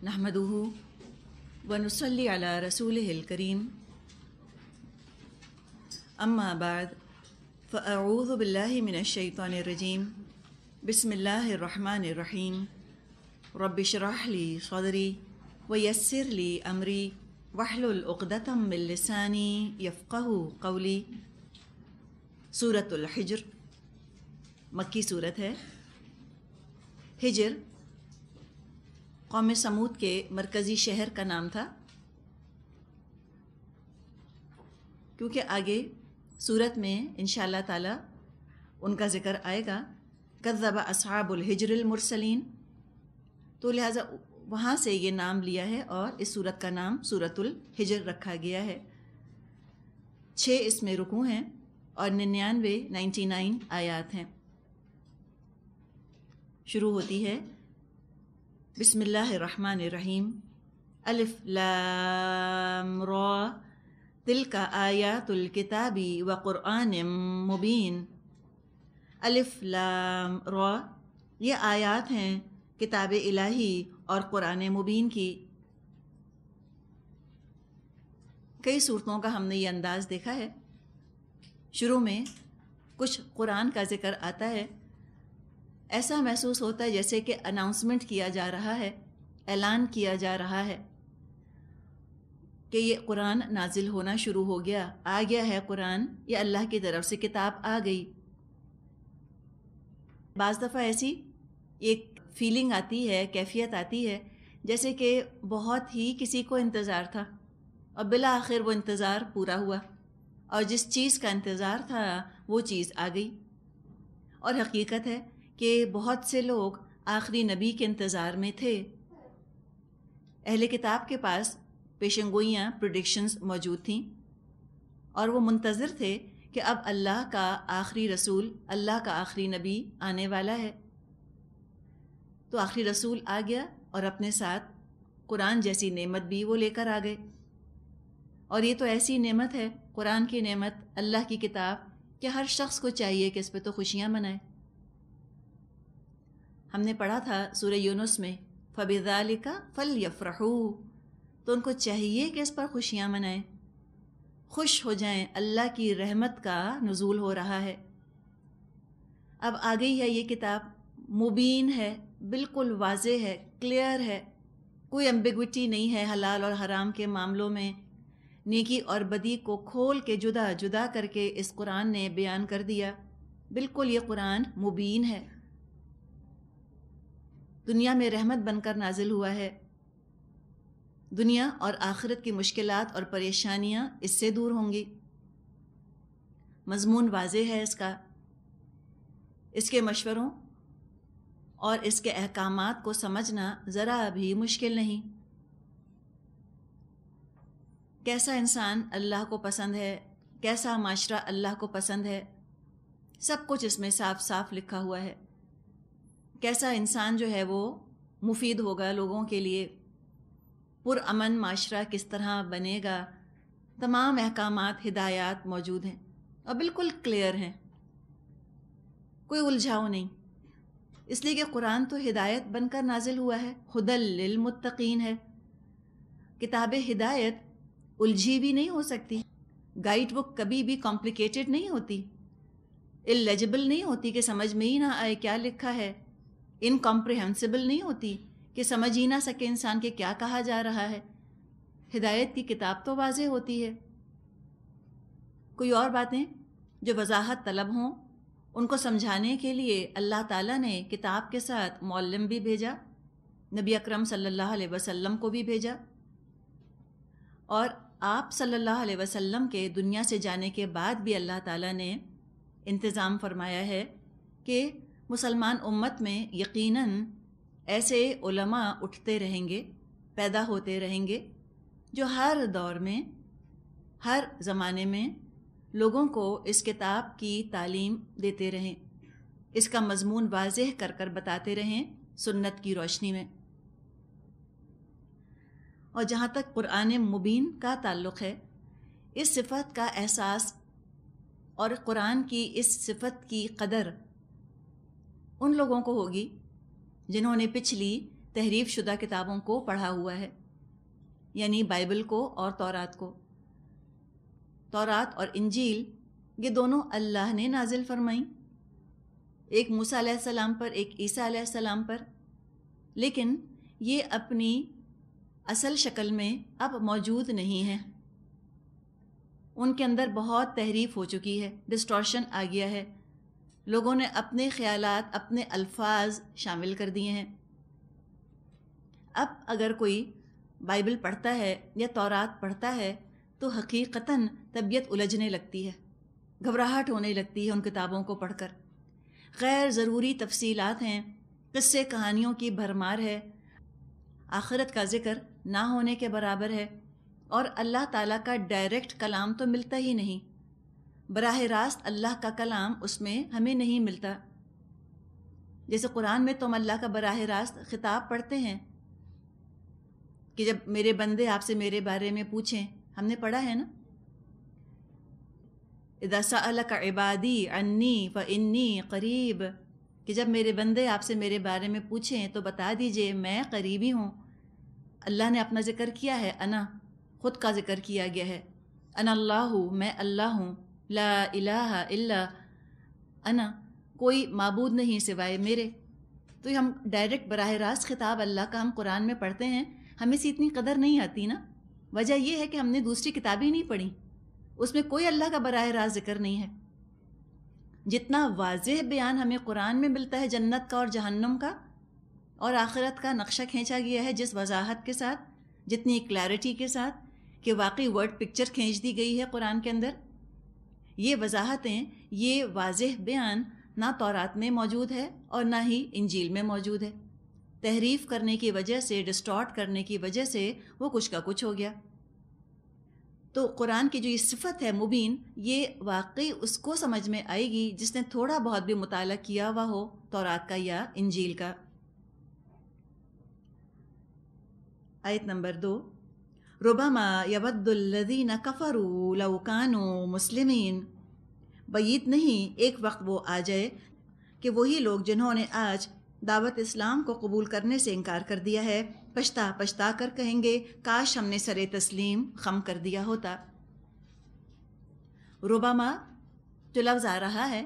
نحمدہ ونصلی علی رسولہ الکریم اما بعد فاعوذ باللہ من الشیطان الرجیم بسم اللہ الرحمن الرحیم رب اشرح لی صدری ویسر لی امری واحلل عقدۃ من لسانی یفقہوا قولی۔ سورۃ الحجر مکی صورت ہے۔ حجر قوم سمود کے مرکزی شہر کا نام تھا، کیونکہ آگے سورت میں انشاءاللہ تعالی ان کا ذکر آئے گا۔ کذب اصحاب الحجر المرسلین، تو لہٰذا وہاں سے یہ نام لیا ہے اور اس سورت کا نام سورۃ الحجر رکھا گیا ہے۔ 6 اس میں رکوع ہیں اور 99 آیات ہیں۔ شروع ہوتی ہے بسم اللہ الرحمن الرحیم، الف لام را تلک آیات الکتاب وقرآن مبین۔ الف لام را، یہ آیات ہیں کتاب الہی اور قرآن مبین کی۔ کئی صورتوں کا ہم نے یہ انداز دیکھا ہے۔ شروع میں کچھ قرآن کا ذکر آتا ہے، ایسا محسوس ہوتا ہے جیسے کہ اناؤنسمنٹ کیا جا رہا ہے، اعلان کیا جا رہا ہے کہ یہ قرآن نازل ہونا شروع ہو گیا، آ گیا ہے قرآن، یہ اللہ کی طرف سے کتاب آ گئی۔ بعض دفعہ ایسی ایک فیلنگ آتی ہے، کیفیت آتی ہے جیسے کہ بہت ہی کسی کو انتظار تھا اور بالآخر وہ انتظار پورا ہوا، اور جس چیز کا انتظار تھا وہ چیز آ گئی۔ اور حقیقت ہے کہ بہت سے لوگ آخری نبی کے انتظار میں تھے۔ اہل کتاب کے پاس پیشن گوئیاں، پریڈکشنز موجود تھیں، اور وہ منتظر تھے کہ اب اللہ کا آخری رسول، اللہ کا آخری نبی آنے والا ہے۔ تو آخری رسول آ گیا اور اپنے ساتھ قرآن جیسی نعمت بھی وہ لے کر آ گئے۔ اور یہ تو ایسی نعمت ہے، قرآن کی نعمت، اللہ کی کتاب، کہ ہر شخص کو چاہیے کہ اس پہ تو خوشیاں منائے۔ ہم نے پڑھا تھا سورہ یونس میں فَبِذَالِكَ فَلْيَفْرَحُوا، تو ان کو چاہیے کہ اس پر خوشیاں منائیں، خوش ہو جائیں، اللہ کی رحمت کا نزول ہو رہا ہے۔ اب آ گئی ہے یہ کتاب، مبین ہے، بالکل واضح ہے، کلیئر ہے، کوئی ایمبیگوٹی نہیں ہے حلال اور حرام کے معاملوں میں۔ نیکی اور بدی کو کھول کے جدا جدا کر کے اس قرآن نے بیان کر دیا۔ بالکل یہ قرآن مبین ہے، دنیا میں رحمت بن کر نازل ہوا ہے۔ دنیا اور آخرت کی مشکلات اور پریشانیاں اس سے دور ہوں گی۔ مضمون واضح ہے اس کا، اس کے مشوروں اور اس کے احکامات کو سمجھنا ذرا بھی مشکل نہیں۔ کیسا انسان اللہ کو پسند ہے، کیسا معاشرہ اللہ کو پسند ہے، سب کچھ اس میں صاف صاف لکھا ہوا ہے۔ کیسا انسان جو ہے وہ مفید ہوگا لوگوں کے لیے، پرامن معاشرہ کس طرح بنے گا، تمام احکامات، ہدایات موجود ہیں اور بالکل کلیئر ہیں، کوئی الجھاؤ نہیں۔ اس لیے کہ قرآن تو ہدایت بن کر نازل ہوا ہے، ھدی للمتقین ہے۔ کتاب ہدایت الجھی بھی نہیں ہو سکتی، گائیڈ بک کبھی بھی کمپلیکیٹڈ نہیں ہوتی، اللیجبل نہیں ہوتی کہ سمجھ میں ہی نہ آئے کیا لکھا ہے، انکمپریہنسبل نہیں ہوتی کہ سمجھ ہی نہ سکے انسان کہ کیا کہا جا رہا ہے۔ ہدایت کی کتاب تو واضح ہوتی ہے۔ کوئی اور باتیں جو وضاحت طلب ہوں ان کو سمجھانے کے لیے اللہ تعالیٰ نے کتاب کے ساتھ معلم بھی بھیجا، نبی اکرم صلی اللہ علیہ وسلم کو بھی بھیجا، اور آپ صلی اللہ علیہ وسلم کے دنیا سے جانے کے بعد بھی اللہ تعالیٰ نے انتظام فرمایا ہے کہ مسلمان امت میں یقیناً ایسے علماء اٹھتے رہیں گے، پیدا ہوتے رہیں گے، جو ہر دور میں، ہر زمانے میں لوگوں کو اس کتاب کی تعلیم دیتے رہیں، اس کا مضمون واضح کر کر بتاتے رہیں سنت کی روشنی میں۔ اور جہاں تک قرآن مبین کا تعلق ہے، اس صفت کا احساس اور قرآن کی اس صفت کی قدر ان لوگوں کو ہوگی جنہوں نے پچھلی تحریف شدہ کتابوں کو پڑھا ہوا ہے، یعنی بائبل کو اور تورات کو۔ تورات اور انجیل یہ دونوں اللہ نے نازل فرمائیں، ایک موسیٰ علیہ السلام پر، ایک عیسیٰ علیہ السلام پر، لیکن یہ اپنی اصل شکل میں اب موجود نہیں ہیں۔ ان کے اندر بہت تحریف ہو چکی ہے، ڈسٹورشن آ گیا ہے، لوگوں نے اپنے خیالات، اپنے الفاظ شامل کر دیے ہیں۔ اب اگر کوئی بائبل پڑھتا ہے یا تورات پڑھتا ہے تو حقیقتاً طبیعت الجھنے لگتی ہے، گھبراہٹ ہونے لگتی ہے ان کتابوں کو پڑھ کر۔ غیر ضروری تفصیلات ہیں، قصے کہانیوں کی بھرمار ہے، آخرت کا ذکر نہ ہونے کے برابر ہے، اور اللہ تعالیٰ کا ڈائریکٹ کلام تو ملتا ہی نہیں، براہ راست اللہ کا کلام اس میں ہمیں نہیں ملتا۔ جیسے قرآن میں تم اللہ کا براہ راست خطاب پڑھتے ہیں کہ جب میرے بندے آپ سے میرے بارے میں پوچھیں، ہم نے پڑھا ہے نا، اذا سألک عبادی عنی فإنی قریب، کہ جب میرے بندے آپ سے میرے بارے میں پوچھیں تو بتا دیجئے میں قریبی ہوں۔ اللہ نے اپنا ذکر کیا ہے، انا، خود کا ذکر کیا گیا ہے، انا اللہ، میں اللہ ہوں، لا الہ الا انا، کوئی معبود نہیں سوائے میرے۔ تو ہم ڈائریکٹ براہ راست خطاب اللہ کا ہم قرآن میں پڑھتے ہیں، ہمیں سے اتنی قدر نہیں آتی نا۔ وجہ یہ ہے کہ ہم نے دوسری کتابیں نہیں پڑھی، اس میں کوئی اللہ کا براہ راست ذکر نہیں ہے۔ جتنا واضح بیان ہمیں قرآن میں ملتا ہے جنت کا اور جہنم کا اور آخرت کا، نقشہ کھینچا گیا ہے جس وضاحت کے ساتھ، جتنی کلیئرٹی کے ساتھ کہ واقعی ورڈ پکچر کھینچ دی گئی ہے قرآن کے اندر، یہ وضاحتیں، یہ واضح بیان نہ تورات میں موجود ہے اور نہ ہی انجیل میں موجود ہے۔ تحریف کرنے کی وجہ سے، ڈسٹارٹ کرنے کی وجہ سے وہ کچھ کا کچھ ہو گیا۔ تو قرآن کی جو یہ صفت ہے مبین، یہ واقعی اس کو سمجھ میں آئے گی جس نے تھوڑا بہت بھی مطالعہ کیا ہوا ہو تورات کا یا انجیل کا۔ آیت نمبر 2، ربما یود الذین کفروا لو کانوا مسلمین، بعید نہیں ایک وقت وہ آ جائے کہ وہی لوگ جنہوں نے آج دعوت اسلام کو قبول کرنے سے انکار کر دیا ہے، پچھتا پچھتا کر کہیں گے کاش ہم نے سر تسلیم خم کر دیا ہوتا۔ ربما جو لفظ آ رہا ہے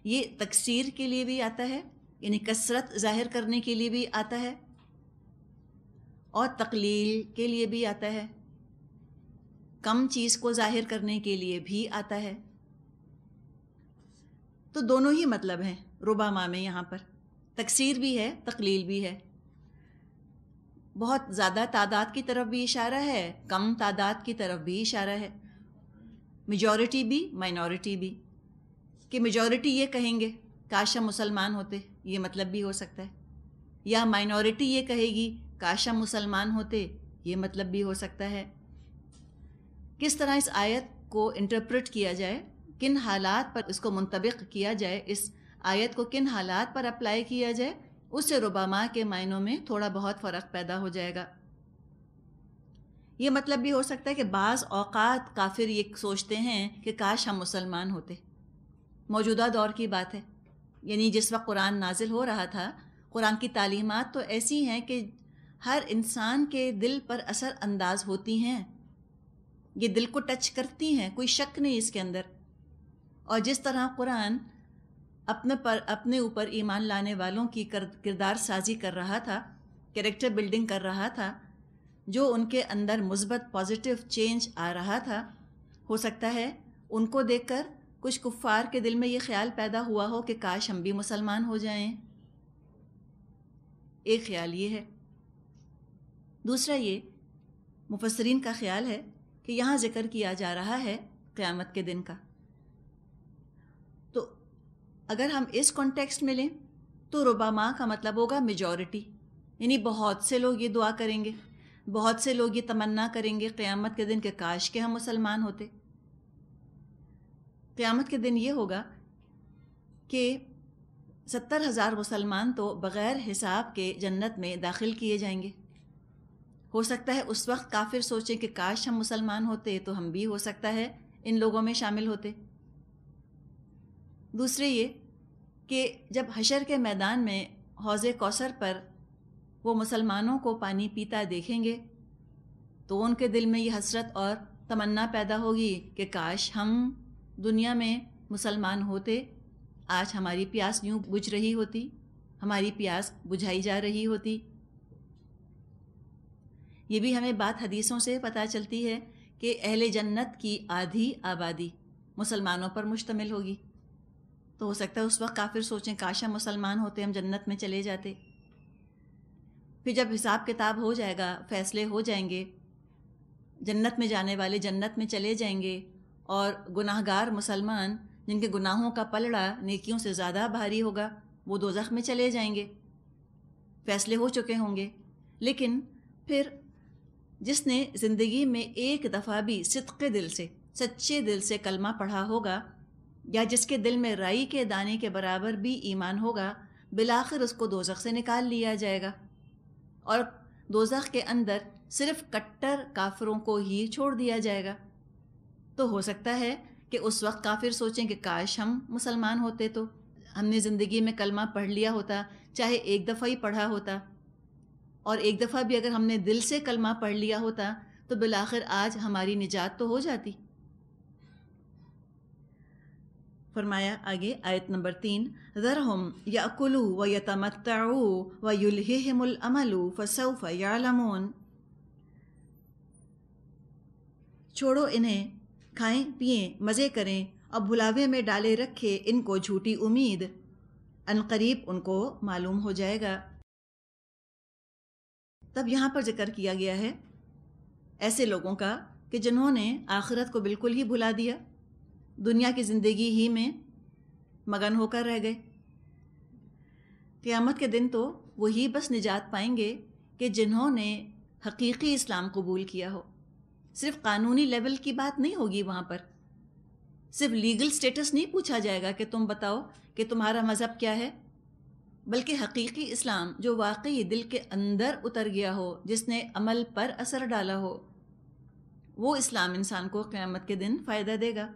یہ تکثیر کے لیے بھی آتا ہے، یعنی کثرت ظاہر کرنے کے لیے بھی آتا ہے، اور تقلیل کے لیے بھی آتا ہے، کم چیز کو ظاہر کرنے کے لیے بھی آتا ہے۔ تو دونوں ہی مطلب ہیں ربما میں، یہاں پر تکثیر بھی ہے، تقلیل بھی ہے، بہت زیادہ تعداد کی طرف بھی اشارہ ہے، کم تعداد کی طرف بھی اشارہ ہے، میجورٹی بھی، مائنورٹی بھی، کہ میجورٹی یہ کہیں گے کاش ہم مسلمان ہوتے، یہ مطلب بھی ہو سکتا ہے، یا مائنورٹی یہ کہے گی کاش ہم مسلمان ہوتے، یہ مطلب بھی ہو سکتا ہے۔ کس طرح اس آیت کو انٹرپریٹ کیا جائے، کن حالات پر اس کو منطبق کیا جائے، اس آیت کو کن حالات پر اپلائی کیا جائے، اس سے ربما کے معنوں میں تھوڑا بہت فرق پیدا ہو جائے گا۔ یہ مطلب بھی ہو سکتا ہے کہ بعض اوقات کافر یہ سوچتے ہیں کہ کاش ہم مسلمان ہوتے، موجودہ دور کی بات ہے، یعنی جس وقت قرآن نازل ہو رہا تھا، قرآن کی تعلیمات تو ایسی ہیں کہ ہر انسان کے دل پر اثر انداز ہوتی ہیں، یہ دل کو ٹچ کرتی ہیں، کوئی شک نہیں اس کے اندر۔ اور جس طرح قرآن اپنے اوپر ایمان لانے والوں کی کردار سازی کر رہا تھا، کریکٹر بلڈنگ کر رہا تھا، جو ان کے اندر مثبت پازیٹیو چینج آ رہا تھا، ہو سکتا ہے ان کو دیکھ کر کچھ کفار کے دل میں یہ خیال پیدا ہوا ہو کہ کاش ہم بھی مسلمان ہو جائیں۔ ایک خیال یہ ہے۔ دوسرا یہ مفسرین کا خیال ہے کہ یہاں ذکر کیا جا رہا ہے قیامت کے دن کا، تو اگر ہم اس کانٹیکسٹ میں لیں تو ربما کا مطلب ہوگا میجورٹی، یعنی بہت سے لوگ یہ دعا کریں گے، بہت سے لوگ یہ تمنا کریں گے قیامت کے دن کہ کاش کہ ہم مسلمان ہوتے۔ قیامت کے دن یہ ہوگا کہ 70,000 مسلمان تو بغیر حساب کے جنت میں داخل کیے جائیں گے۔ ہو سکتا ہے اس وقت کافر سوچیں کہ کاش ہم مسلمان ہوتے تو ہم بھی ہو سکتا ہے ان لوگوں میں شامل ہوتے۔ دوسرے یہ کہ جب حشر کے میدان میں حوض کوثر پر وہ مسلمانوں کو پانی پیتا دیکھیں گے تو ان کے دل میں یہ حسرت اور تمنا پیدا ہوگی کہ کاش ہم دنیا میں مسلمان ہوتے، آج ہماری پیاس یوں بجھ رہی ہوتی، ہماری پیاس بجھائی جا رہی ہوتی۔ یہ بھی ہمیں بات حدیثوں سے پتہ چلتی ہے کہ اہل جنت کی آدھی آبادی مسلمانوں پر مشتمل ہوگی۔ تو ہو سکتا ہے اس وقت کافر سوچیں کاش ہم مسلمان ہوتے، ہم جنت میں چلے جاتے۔ پھر جب حساب کتاب ہو جائے گا، فیصلے ہو جائیں گے، جنت میں جانے والے جنت میں چلے جائیں گے، اور گناہ گار مسلمان جن کے گناہوں کا پلڑا نیکیوں سے زیادہ بھاری ہوگا وہ دوزخ میں چلے جائیں گے، فیصلے ہو چکے ہوں گے۔ لیکن پھر جس نے زندگی میں ایک دفعہ بھی صدق دل سے، سچے دل سے کلمہ پڑھا ہوگا، یا جس کے دل میں رائی کے دانے کے برابر بھی ایمان ہوگا، بالآخر اس کو دوزخ سے نکال لیا جائے گا، اور دوزخ کے اندر صرف کٹر کافروں کو ہی چھوڑ دیا جائے گا۔ تو ہو سکتا ہے کہ اس وقت کافر سوچیں کہ کاش ہم مسلمان ہوتے، تو ہم نے زندگی میں کلمہ پڑھ لیا ہوتا، چاہے ایک دفعہ ہی پڑھا ہوتا، اور ایک دفعہ بھی اگر ہم نے دل سے کلمہ پڑھ لیا ہوتا تو بالآخر آج ہماری نجات تو ہو جاتی۔ فرمایا آگے آیت نمبر 3، ذرہم یأکلوا ویتمتعوا ویلہہم الامل فسوف یعلمون۔ چھوڑو انہیں، کھائیں پئیں مزے کریں اور بھلاوے میں ڈالے رکھے ان کو جھوٹی امید، عنقریب ان کو معلوم ہو جائے گا۔ تب یہاں پر ذکر کیا گیا ہے ایسے لوگوں کا کہ جنہوں نے آخرت کو بالکل ہی بھلا دیا، دنیا کی زندگی ہی میں مگن ہو کر رہ گئے۔ قیامت کے دن تو وہی بس نجات پائیں گے کہ جنہوں نے حقیقی اسلام قبول کیا ہو۔ صرف قانونی لیول کی بات نہیں ہوگی وہاں پر، صرف لیگل سٹیٹس نہیں پوچھا جائے گا کہ تم بتاؤ کہ تمہارا مذہب کیا ہے، بلکہ حقیقی اسلام جو واقعی دل کے اندر اتر گیا ہو، جس نے عمل پر اثر ڈالا ہو، وہ اسلام انسان کو قیامت کے دن فائدہ دے گا۔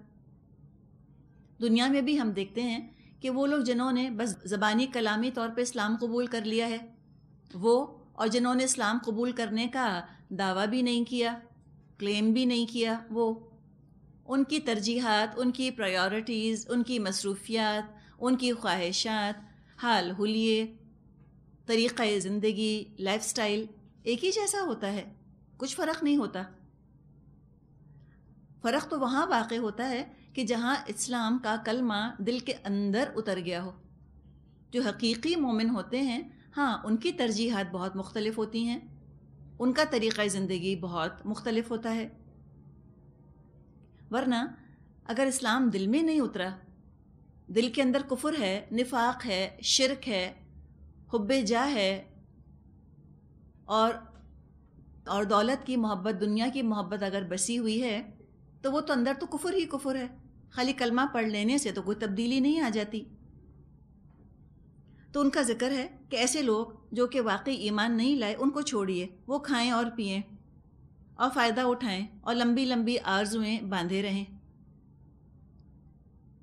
دنیا میں بھی ہم دیکھتے ہیں کہ وہ لوگ جنہوں نے بس زبانی کلامی طور پہ اسلام قبول کر لیا ہے، وہ اور جنہوں نے اسلام قبول کرنے کا دعویٰ بھی نہیں کیا، کلیم بھی نہیں کیا، وہ ان کی ترجیحات، ان کی پرائیورٹیز، ان کی مصروفیات، ان کی خواہشات، حال حلیے، طریقہ زندگی، لائف سٹائل ایک ہی جیسا ہوتا ہے، کچھ فرق نہیں ہوتا۔ فرق تو وہاں واقع ہوتا ہے کہ جہاں اسلام کا کلمہ دل کے اندر اتر گیا ہو۔ جو حقیقی مومن ہوتے ہیں، ہاں ان کی ترجیحات بہت مختلف ہوتی ہیں، ان کا طریقہ زندگی بہت مختلف ہوتا ہے، ورنہ اگر اسلام دل میں نہیں اترا، دل کے اندر کفر ہے، نفاق ہے، شرک ہے، حب جاہ ہے، اور دولت کی محبت، دنیا کی محبت اگر بسی ہوئی ہے تو وہ تو اندر تو کفر ہی کفر ہے، خالی کلمہ پڑھ لینے سے تو کوئی تبدیلی نہیں آ جاتی۔ تو ان کا ذکر ہے کہ ایسے لوگ جو کہ واقعی ایمان نہیں لائے، ان کو چھوڑیے، وہ کھائیں اور پئیں اور فائدہ اٹھائیں اور لمبی لمبی آرزویں باندھے رہیں۔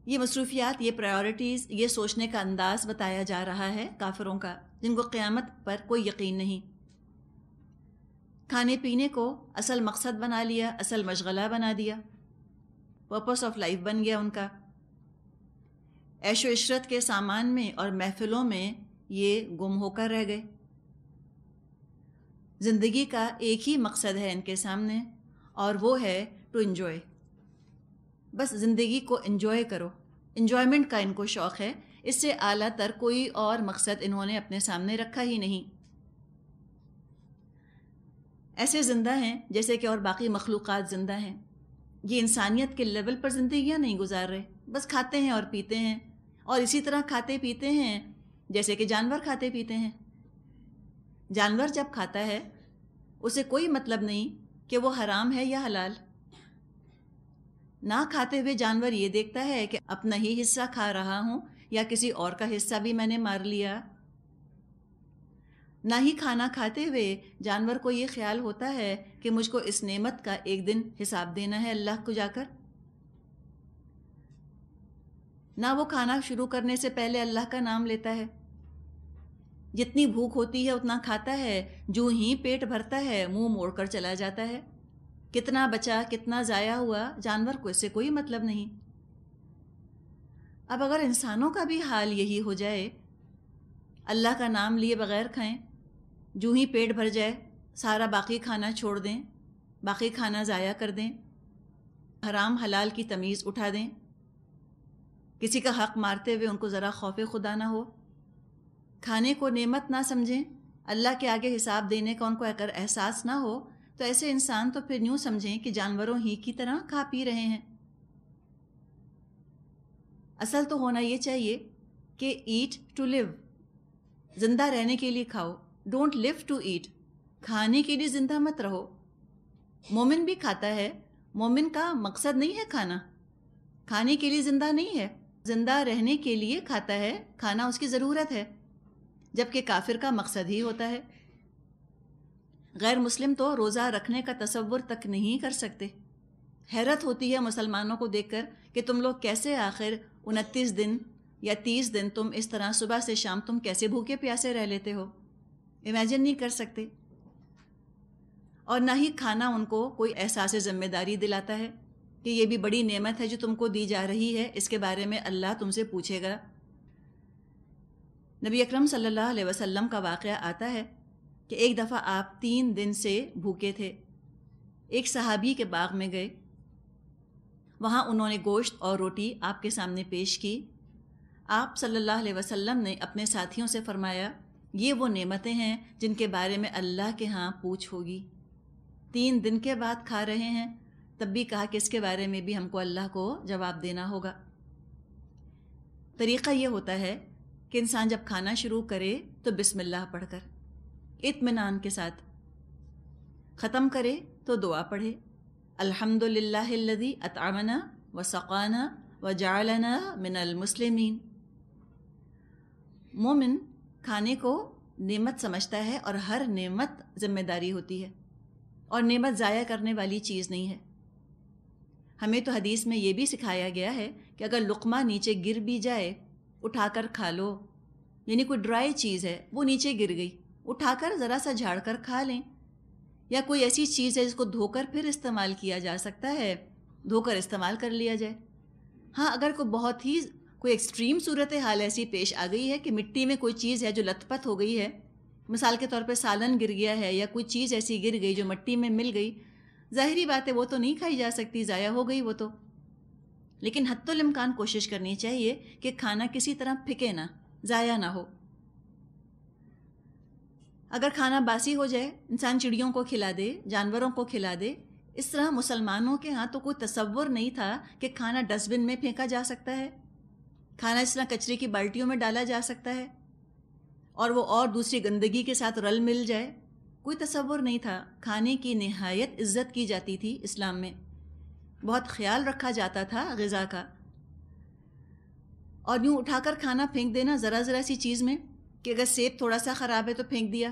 یہ مصروفیات، یہ پرائیورٹیز، یہ سوچنے کا انداز بتایا جا رہا ہے کافروں کا، جن کو قیامت پر کوئی یقین نہیں۔ کھانے پینے کو اصل مقصد بنا لیا، اصل مشغلہ بنا دیا، پرپس آف لائف بن گیا ان کا۔ عیش و عشرت کے سامان میں اور محفلوں میں یہ گم ہو کر رہ گئے۔ زندگی کا ایک ہی مقصد ہے ان کے سامنے، اور وہ ہے ٹو انجوائے۔ بس زندگی کو انجوائے کرو، انجوائمنٹ کا ان کو شوق ہے، اس سے اعلیٰ تر کوئی اور مقصد انہوں نے اپنے سامنے رکھا ہی نہیں۔ ایسے زندہ ہیں جیسے کہ اور باقی مخلوقات زندہ ہیں، یہ انسانیت کے لیول پر زندگیاں نہیں گزار رہے، بس کھاتے ہیں اور پیتے ہیں، اور اسی طرح کھاتے پیتے ہیں جیسے کہ جانور کھاتے پیتے ہیں۔ جانور جب کھاتا ہے اسے کوئی مطلب نہیں کہ وہ حرام ہے یا حلال۔ نہ کھاتے ہوئے جانور یہ دیکھتا ہے کہ اپنا ہی حصہ کھا رہا ہوں یا کسی اور کا حصہ بھی میں نے مار لیا۔ نہ ہی کھانا کھاتے ہوئے جانور کو یہ خیال ہوتا ہے کہ مجھ کو اس نعمت کا ایک دن حساب دینا ہے اللہ کو جا کر۔ نہ وہ کھانا شروع کرنے سے پہلے اللہ کا نام لیتا ہے۔ جتنی بھوک ہوتی ہے اتنا کھاتا ہے، جو ہی پیٹ بھرتا ہے منہ موڑ کر چلا جاتا ہے۔ کتنا بچا کتنا ضائع ہوا جانور کو اس سے کوئی مطلب نہیں۔ اب اگر انسانوں کا بھی حال یہی ہو جائے، اللہ کا نام لیے بغیر کھائیں، جو ہی پیٹ بھر جائے سارا باقی کھانا چھوڑ دیں، باقی کھانا ضائع کر دیں، حرام حلال کی تمیز اٹھا دیں، کسی کا حق مارتے ہوئے ان کو ذرا خوف خدا نہ ہو، کھانے کو نعمت نہ سمجھیں، اللہ کے آگے حساب دینے کا ان کو اگر احساس نہ ہو، تو ایسے انسان تو پھر یوں سمجھیں کہ جانوروں ہی کی طرح کھا پی رہے ہیں۔ اصل تو ہونا یہ چاہیے کہ ایٹ ٹو لیو، زندہ رہنے کے لیے کھاؤ، ڈونٹ لیو ٹو ایٹ، کھانے کے لیے زندہ مت رہو۔ مومن بھی کھاتا ہے، مومن کا مقصد نہیں ہے کھانا، کھانے کے لیے زندہ نہیں ہے، زندہ رہنے کے لیے کھاتا ہے، کھانا اس کی ضرورت ہے، جبکہ کافر کا مقصد ہی ہوتا ہے۔ غیر مسلم تو روزہ رکھنے کا تصور تک نہیں کر سکتے۔ حیرت ہوتی ہے مسلمانوں کو دیکھ کر کہ تم لوگ کیسے آخر 29 دن یا 30 دن تم اس طرح صبح سے شام تم کیسے بھوکے پیاسے رہ لیتے ہو، امیجن نہیں کر سکتے۔ اور نہ ہی کھانا ان کو کوئی احساس ذمہ داری دلاتا ہے کہ یہ بھی بڑی نعمت ہے جو تم کو دی جا رہی ہے، اس کے بارے میں اللہ تم سے پوچھے گا۔ نبی اکرم صلی اللہ علیہ وسلم کا واقعہ آتا ہے کہ ایک دفعہ آپ 3 دن سے بھوکے تھے، ایک صحابی کے باغ میں گئے، وہاں انہوں نے گوشت اور روٹی آپ کے سامنے پیش کی۔ آپ صلی اللہ علیہ وسلم نے اپنے ساتھیوں سے فرمایا، یہ وہ نعمتیں ہیں جن کے بارے میں اللہ کے ہاں پوچھ ہوگی۔ 3 دن کے بعد کھا رہے ہیں، تب بھی کہا کہ اس کے بارے میں بھی ہم کو اللہ کو جواب دینا ہوگا۔ طریقہ یہ ہوتا ہے کہ انسان جب کھانا شروع کرے تو بسم اللہ پڑھ کر اطمینان کے ساتھ ختم کرے تو دعا پڑھے، الحمد للہ الذی اطعمنا وسقانا وجعلنا من المسلمین۔ مومن کھانے کو نعمت سمجھتا ہے اور ہر نعمت ذمہ داری ہوتی ہے، اور نعمت ضائع کرنے والی چیز نہیں ہے۔ ہمیں تو حدیث میں یہ بھی سکھایا گیا ہے کہ اگر لقمہ نیچے گر بھی جائے اٹھا کر کھا لو، یعنی کوئی ڈرائی چیز ہے وہ نیچے گر گئی، اٹھا کر ذرا سا جھاڑ کر کھا لیں، یا کوئی ایسی چیز ہے جس کو دھو کر پھر استعمال کیا جا سکتا ہے، دھو کر استعمال کر لیا جائے۔ ہاں اگر کوئی بہت ہی کوئی ایکسٹریم صورتحال ایسی پیش آ گئی ہے کہ مٹی میں کوئی چیز ہے جو لت پت ہو گئی ہے، مثال کے طور پہ سالن گر گیا ہے یا کوئی چیز ایسی گر گئی جو مٹی میں مل گئی، ظاہری بات ہے وہ تو نہیں کھائی جا سکتی، ضائع ہو گئی وہ تو، لیکن حتی الامکان کوشش کرنی چاہیے کہ کھانا کسی طرح پھکے نہ، ضائع نہ ہو۔ اگر کھانا باسی ہو جائے انسان چڑیوں کو کھلا دے، جانوروں کو کھلا دے۔ اس طرح مسلمانوں کے ہاں تو کوئی تصور نہیں تھا کہ کھانا ڈسٹ بن میں پھینکا جا سکتا ہے، کھانا اس طرح کچرے کی بالٹیوں میں ڈالا جا سکتا ہے اور وہ اور دوسری گندگی کے ساتھ رل مل جائے، کوئی تصور نہیں تھا۔ کھانے کی نہایت عزت کی جاتی تھی اسلام میں، بہت خیال رکھا جاتا تھا غذا کا، اور یوں اٹھا کر کھانا پھینک دینا ذرا ذرا سی چیز میں، کہ اگر سیب تھوڑا سا خراب ہے تو پھینک دیا،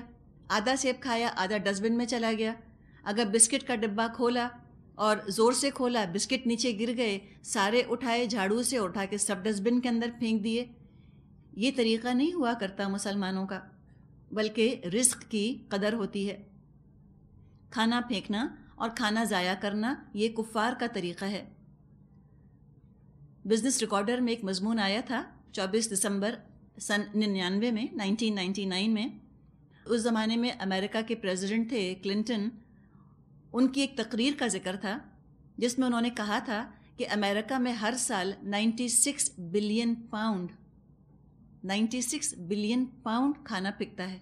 آدھا سیب کھایا آدھا ڈسٹ بن میں چلا گیا، اگر بسکٹ کا ڈبہ کھولا اور زور سے کھولا، بسکٹ نیچے گر گئے، سارے اٹھائے جھاڑو سے اٹھا کے سب ڈسٹ بن کے اندر پھینک دیے۔ یہ طریقہ نہیں ہوا کرتا مسلمانوں کا، بلکہ رزق کی قدر ہوتی ہے۔ کھانا پھینکنا اور کھانا ضائع کرنا یہ کفار کا طریقہ ہے۔ بزنس ریکارڈر میں ایک مضمون آیا تھا 24 دسمبر سن 99 میں 1999 میں، اس زمانے میں امریکہ کے پریزیڈنٹ تھے کلنٹن، ان کی ایک تقریر کا ذکر تھا جس میں انہوں نے کہا تھا کہ امریکہ میں ہر سال 96 بلین پاؤنڈ کھانا پھکتا ہے،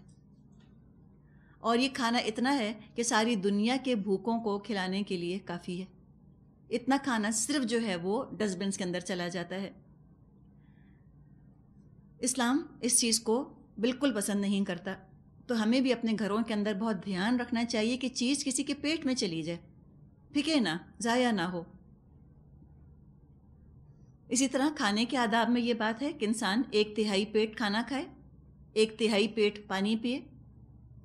اور یہ کھانا اتنا ہے کہ ساری دنیا کے بھوکوں کو کھلانے کے لیے کافی ہے۔ اتنا کھانا صرف جو ہے وہ ڈسٹ بنس کے اندر چلا جاتا ہے۔ اسلام اس چیز کو بالکل پسند نہیں کرتا، تو ہمیں بھی اپنے گھروں کے اندر بہت دھیان رکھنا چاہیے کہ چیز کسی کے پیٹ میں چلی جائے، پھکے نہ، ضائع نہ ہو۔ اسی طرح کھانے کے آداب میں یہ بات ہے کہ انسان 1/3 پیٹ کھانا کھائے، 1/3 پیٹ پانی پیے،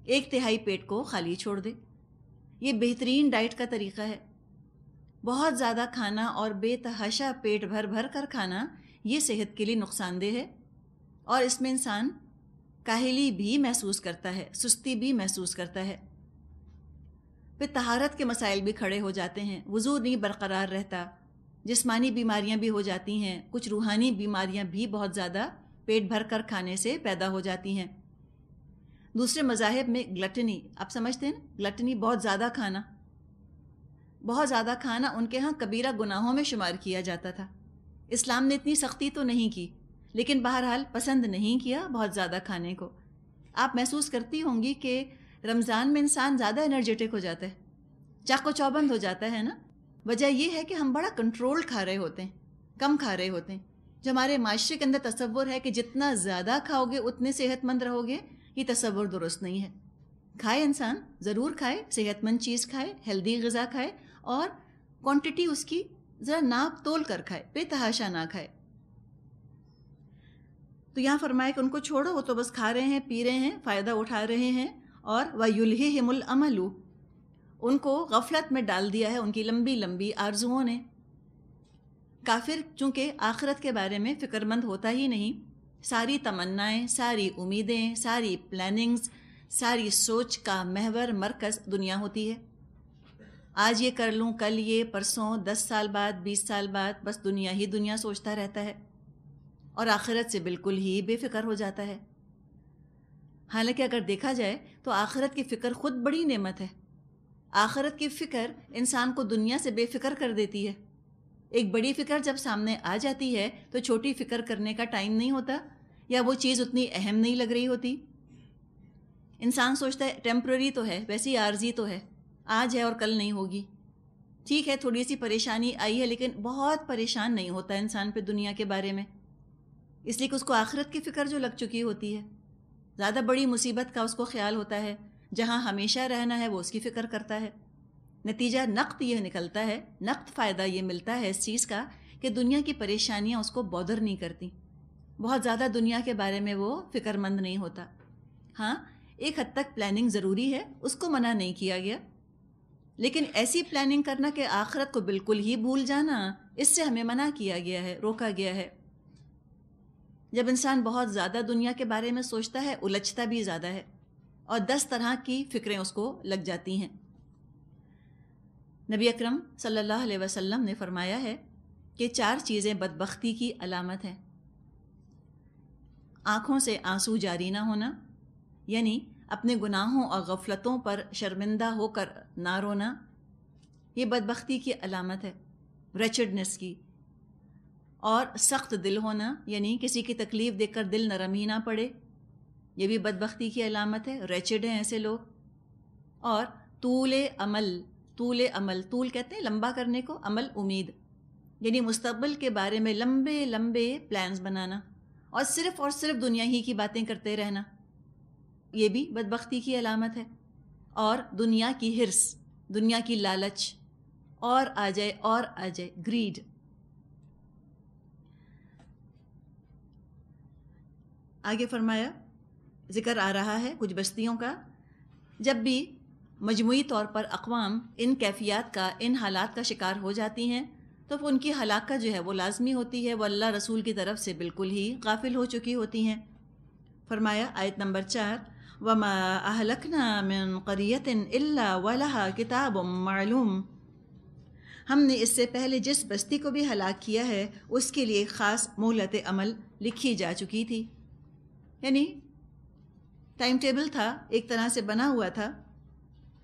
1/3 پیٹ کو خالی چھوڑ دے۔ یہ بہترین ڈائٹ کا طریقہ ہے۔ بہت زیادہ کھانا اور بے تحاشا پیٹ بھر بھر کر کھانا یہ صحت کے لیے نقصان دہ ہے، اور اس میں انسان کاہلی بھی محسوس کرتا ہے، سستی بھی محسوس کرتا ہے. پھر طہارت کے مسائل بھی کھڑے ہو جاتے ہیں، وضو نہیں برقرار رہتا، جسمانی بیماریاں بھی ہو جاتی ہیں، کچھ روحانی بیماریاں بھی بہت زیادہ پیٹ بھر کر کھانے سے پیدا ہو جاتی ہیں. دوسرے مذاہب میں گلٹنی، آپ سمجھتے ہیں نا، گلٹنی بہت زیادہ کھانا ان کے ہاں کبیرہ گناہوں میں شمار کیا جاتا تھا. اسلام نے اتنی سختی تو نہیں کی، لیکن بہرحال پسند نہیں کیا بہت زیادہ کھانے کو. آپ محسوس کرتی ہوں گی کہ رمضان میں انسان زیادہ انرجیٹک ہو جاتا ہے، چاق و چوبند ہو جاتا ہے نا. وجہ یہ ہے کہ ہم بڑا کنٹرول کھا رہے ہوتے ہیں، کم کھا رہے ہوتے ہیں. جو ہمارے معاشرے کے اندر تصور ہے کہ جتنا زیادہ کھاؤ گے اتنے صحت مند رہو گے، یہ تصور درست نہیں ہے. کھائے انسان، ضرور کھائے، صحت مند چیز کھائے، ہیلدی غذا کھائے، اور کوانٹٹی اس کی ذرا ناپ تول کر کھائے، بے تحاشا نہ کھائے. تو یہاں فرمایا کہ ان کو چھوڑو، وہ تو بس کھا رہے ہیں، پی رہے ہیں، فائدہ اٹھا رہے ہیں. اور وَيُلْهِهِمُ الْأَمَلُ، ان کو غفلت میں ڈال دیا ہے ان کی لمبی لمبی آرزوؤں نے. کافر چونکہ آخرت کے بارے میں فکر مند ہوتا ہی نہیں، ساری تمنائیں، ساری امیدیں، ساری پلاننگز، ساری سوچ کا محور مرکز دنیا ہوتی ہے. آج یہ کر لوں، کل یہ، پرسوں، 10 سال بعد، 20 سال بعد، بس دنیا ہی دنیا سوچتا رہتا ہے اور آخرت سے بالکل ہی بے فکر ہو جاتا ہے. حالانکہ اگر دیکھا جائے تو آخرت کی فکر خود بڑی نعمت ہے. آخرت کی فکر انسان کو دنیا سے بے فکر کر دیتی ہے. ایک بڑی فکر جب سامنے آ جاتی ہے تو چھوٹی فکر کرنے کا ٹائم نہیں ہوتا، یا وہ چیز اتنی اہم نہیں لگ رہی ہوتی. انسان سوچتا ہے ٹیمپرری تو ہے، ویسی عارضی تو ہے، آج ہے اور کل نہیں ہوگی. ٹھیک ہے، تھوڑی سی پریشانی آئی ہے، لیکن بہت پریشان نہیں ہوتا انسان پہ دنیا کے بارے میں، اس لیے کہ اس کو آخرت کی فکر جو لگ چکی ہوتی ہے. زیادہ بڑی مصیبت کا اس کو خیال ہوتا ہے، جہاں ہمیشہ رہنا ہے وہ اس کی فکر کرتا ہے. نتیجہ نقد یہ نکلتا ہے، نقد فائدہ یہ ملتا ہے اس چیز کا کہ دنیا کی پریشانیاں اس کو بودر نہیں کرتی. بہت زیادہ دنیا کے بارے میں وہ فکر مند نہیں ہوتا. ہاں، ایک حد تک پلاننگ ضروری ہے، اس کو منع نہیں کیا گیا، لیکن ایسی پلاننگ کرنا کہ آخرت کو بالکل ہی بھول جانا، اس سے ہمیں منع کیا گیا ہے، روکا گیا ہے. جب انسان بہت زیادہ دنیا کے بارے میں سوچتا ہے، الجھتا بھی زیادہ ہے، اور 10 طرح کی فکریں اس کو لگ جاتی ہیں. نبی اکرم صلی اللہ علیہ وسلم نے فرمایا ہے کہ 4 چیزیں بدبختی کی علامت ہیں. آنکھوں سے آنسو جاری نہ ہونا، یعنی اپنے گناہوں اور غفلتوں پر شرمندہ ہو کر نہ رونا، یہ بدبختی کی علامت ہے، ریچڈنس کی. اور سخت دل ہونا، یعنی کسی کی تکلیف دیکھ کر دل نرم ہی نہ پڑے، یہ بھی بدبختی کی علامت ہے، ریچڈ ہیں ایسے لوگ. اور طول عمل، طول کہتے ہیں لمبا کرنے کو، عمل امید، یعنی مستقبل کے بارے میں لمبے لمبے پلانز بنانا اور صرف دنیا ہی کی باتیں کرتے رہنا، یہ بھی بدبختی کی علامت ہے. اور دنیا کی ہرس، دنیا کی لالچ، اور آ جائے گریڈ. آگے فرمایا، ذکر آ رہا ہے کچھ بستیوں کا. جب بھی مجموعی طور پر اقوام ان کیفیات کا، ان حالات کا شکار ہو جاتی ہیں تو ان کی ہلاکت جو ہے وہ لازمی ہوتی ہے، وہ اللہ رسول کی طرف سے بالکل ہی غافل ہو چکی ہوتی ہیں. فرمایا آیت نمبر 4، وَمَا أَهْلَكْنَا مِنْ قَرْيَةٍ إِلَّا وَلَهَا كِتَابٌ مَعْلُومٌ، ہم نے اس سے پہلے جس بستی کو بھی ہلاک کیا ہے اس کے لیے خاص مہلت عمل لکھی جا چکی تھی. یعنی ٹائم ٹیبل تھا، ایک طرح سے بنا ہوا تھا.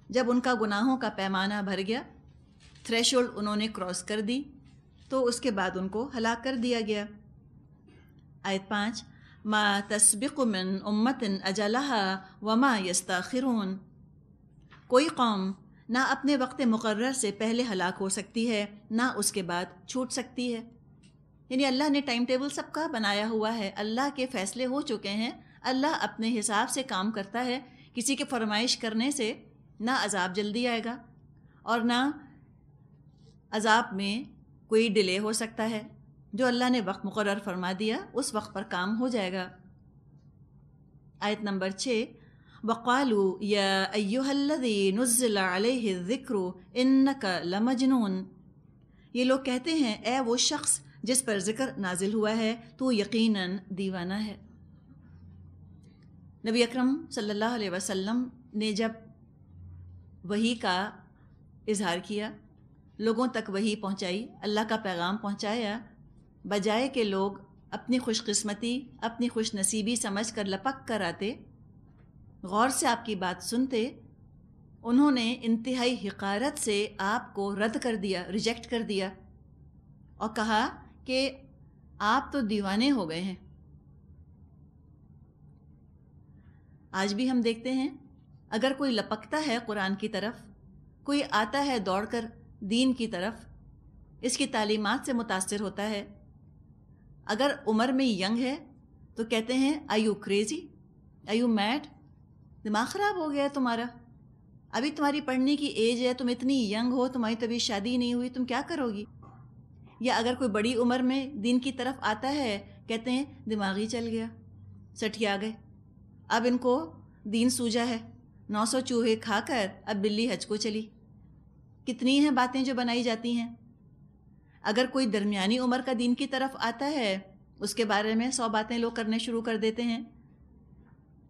جب ان کا گناہوں کا پیمانہ بھر گیا، تھریشولڈ انہوں نے کراس کر دی، تو اس کے بعد ان کو ہلاک کر دیا گیا. آیت 5، ما تسبق من امت اجلها وما یستاخرون، کوئی قوم نہ اپنے وقت مقرر سے پہلے ہلاک ہو سکتی ہے، نہ اس کے بعد چھوٹ سکتی ہے. یعنی اللہ نے ٹائم ٹیبل سب کا بنایا ہوا ہے، اللہ کے فیصلے ہو چکے ہیں، اللہ اپنے حساب سے کام کرتا ہے. کسی کے فرمائش کرنے سے نہ عذاب جلدی آئے گا اور نہ عذاب میں کوئی ڈیلے ہو سکتا ہے. جو اللہ نے وقت مقرر فرما دیا اس وقت پر کام ہو جائے گا. آیت نمبر 6، وَقَالُوا يَا أَيُّهَا الَّذِي نُزِّلَ عَلَيْهِ الذِّكْرُ إِنَّكَ لَمَجْنُونَ، یہ لوگ کہتے ہیں اے وہ شخص جس پر ذکر نازل ہوا ہے تو یقیناً دیوانہ ہے. نبی اکرم صلی اللہ علیہ وسلم نے جب وحی کا اظہار کیا، لوگوں تک وحی پہنچائی، اللہ کا پیغام پہنچایا، بجائے کہ لوگ اپنی خوش قسمتی، اپنی خوش نصیبی سمجھ کر لپک کر آتے، غور سے آپ کی بات سنتے، انہوں نے انتہائی حقارت سے آپ کو رد کر دیا، ریجیکٹ کر دیا، اور کہا کہ آپ تو دیوانے ہو گئے ہیں۔ آج بھی ہم دیکھتے ہیں، اگر کوئی لپکتا ہے قرآن کی طرف، کوئی آتا ہے دوڑ کر دین کی طرف، اس کی تعلیمات سے متاثر ہوتا ہے، اگر عمر میں ینگ ہے تو کہتے ہیں are you crazy, are you mad, دماغ خراب ہو گیا ہے تمہارا، ابھی تمہاری پڑھنے کی ایج ہے، تم اتنی ینگ ہو، تمہاری تبھی شادی نہیں ہوئی، تم کیا کرو گی؟ یا اگر کوئی بڑی عمر میں دین کی طرف آتا ہے، کہتے ہیں دماغ ہی چل گیا، سٹھیا گئے، اب ان کو دین سوجا ہے، 900 چوہے کھا کر اب بلی حج کو چلی۔ کتنی ہیں باتیں جو بنائی جاتی ہیں۔ اگر کوئی درمیانی عمر کا دین کی طرف آتا ہے، اس کے بارے میں 100 باتیں لوگ کرنے شروع کر دیتے ہیں۔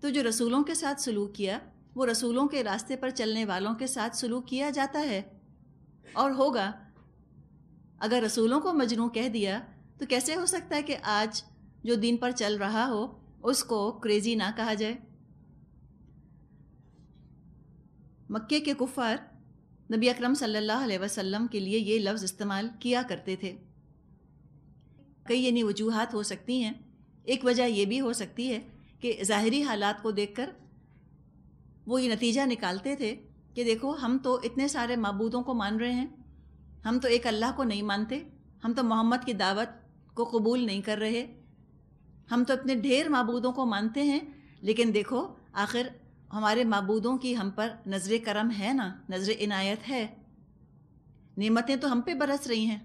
تو جو رسولوں کے ساتھ سلوک کیا، وہ رسولوں کے راستے پر چلنے والوں کے ساتھ سلوک کیا جاتا ہے اور ہوگا۔ اگر رسولوں کو مجنون کہہ دیا تو کیسے ہو سکتا ہے کہ آج جو دین پر چل رہا ہو اس کو کریزی نہ کہا جائے؟ مکے کے کفار نبی اکرم صلی اللہ علیہ وسلم کے لیے یہ لفظ استعمال کیا کرتے تھے۔ کئی یعنی وجوہات ہو سکتی ہیں۔ ایک وجہ یہ بھی ہو سکتی ہے کہ ظاہری حالات کو دیکھ کر وہ یہ نتیجہ نکالتے تھے کہ دیکھو ہم تو اتنے سارے معبودوں کو مان رہے ہیں، ہم تو ایک اللہ کو نہیں مانتے، ہم تو محمد کی دعوت کو قبول نہیں کر رہے، ہم تو اپنے ڈھیر معبودوں کو مانتے ہیں، لیکن دیکھو آخر ہمارے معبودوں کی ہم پر نظر کرم ہے نا، نظر عنایت ہے، نعمتیں تو ہم پہ برس رہی ہیں۔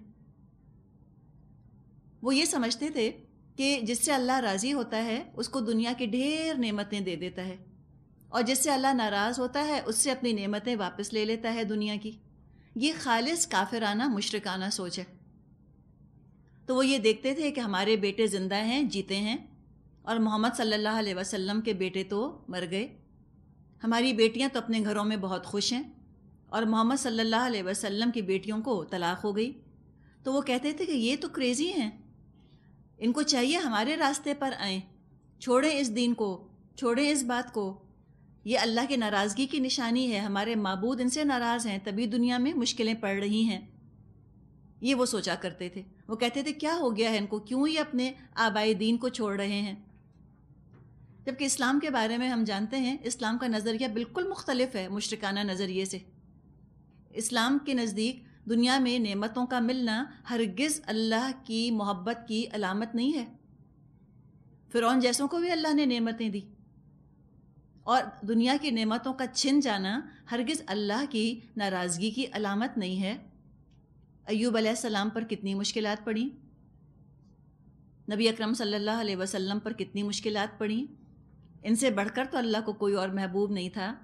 وہ یہ سمجھتے تھے کہ جس سے اللہ راضی ہوتا ہے اس کو دنیا کی ڈھیر نعمتیں دے دیتا ہے، اور جس سے اللہ ناراض ہوتا ہے اس سے اپنی نعمتیں واپس لے لیتا ہے دنیا کی۔ یہ خالص کافرانہ مشرکانہ سوچ ہے۔ تو وہ یہ دیکھتے تھے کہ ہمارے بیٹے زندہ ہیں، جیتے ہیں، اور محمد صلی اللہ علیہ وسلم کے بیٹے تو مر گئے، ہماری بیٹیاں تو اپنے گھروں میں بہت خوش ہیں، اور محمد صلی اللہ علیہ وسلم کی بیٹیوں کو طلاق ہو گئی۔ تو وہ کہتے تھے کہ یہ تو کریزی ہیں، ان کو چاہیے ہمارے راستے پر آئیں، چھوڑیں اس دین کو، چھوڑیں اس بات کو، یہ اللہ کی ناراضگی کی نشانی ہے، ہمارے معبود ان سے ناراض ہیں، تبھی دنیا میں مشکلیں پڑ رہی ہیں۔ یہ وہ سوچا کرتے تھے۔ وہ کہتے تھے کیا ہو گیا ہے ان کو، کیوں یہ اپنے آبائی دین کو چھوڑ رہے ہیں؟ جبکہ اسلام کے بارے میں ہم جانتے ہیں اسلام کا نظریہ بالکل مختلف ہے مشرکانہ نظریے سے۔ اسلام کے نزدیک دنیا میں نعمتوں کا ملنا ہرگز اللہ کی محبت کی علامت نہیں ہے۔ فرعون جیسوں کو بھی اللہ نے نعمتیں دی، اور دنیا کی نعمتوں کا چھن جانا ہرگز اللہ کی ناراضگی کی علامت نہیں ہے۔ ایوب علیہ السلام پر کتنی مشکلات پڑیں، نبی اکرم صلی اللہ علیہ وسلم پر کتنی مشکلات پڑیں، ان سے بڑھ کر تو اللہ کو کوئی اور محبوب نہیں تھا۔